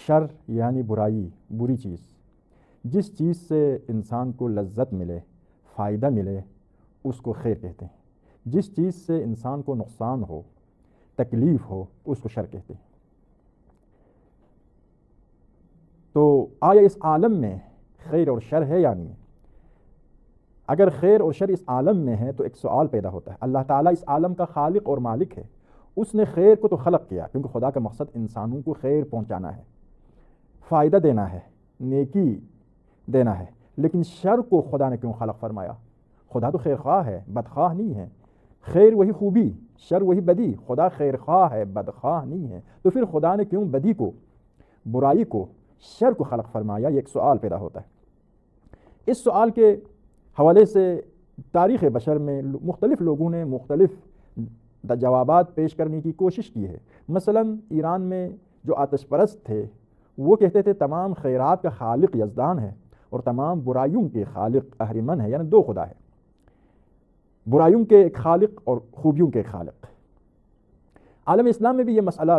شر یعنی برائی، بری چیز، جس چیز سے انسان کو لذت ملے، فائدہ ملے، اس کو خیر کہتے ہیں۔ جس چیز سے انسان کو نقصان ہو، تکلیف ہو، اس کو شر کہتے ہیں۔ تو آیا اس عالم میں خیر اور شر ہے یا نہیں؟ اگر خیر اور شر اس عالم میں ہے تو ایک سوال پیدا ہوتا ہے۔ اللہ تعالیٰ اس عالم کا خالق اور مالک ہے، اس نے خیر کو تو خلق کیا، کیونکہ خدا کا مقصد انسانوں کو خیر پہنچانا ہے، فائدہ دینا ہے، نیکی دینا ہے۔ لیکن شر کو خدا نے کیوں خلق فرمایا؟ خدا تو خیر خواہ ہے، بدخواہ نہیں ہے۔ خیر وہی خوبی، شر وہی بدی، خدا خیر خواہ ہے، بدخواہ نہیں ہے۔ تو پھر خدا نے کیوں بدی کو، برائی کو، شر کو خلق فرمایا؟ یہ ایک سوال پیدا ہوتا ہے۔ اس سوال کے حوالے سے تاریخ بشر میں مختلف لوگوں نے مختلف جوابات پیش کرنے کی کوشش کی ہے۔ مثلاً ایران میں جو آتش پرست تھے وہ کہتے تھے تمام خیرات کا خالق یزدان ہے اور تمام برائیوں کے خالق اہریمن ہے، یعنی دو خدا ہے، برائیوں کے ایک خالق اور خوبیوں کے ایک خالق۔ عالم اسلام میں بھی یہ مسئلہ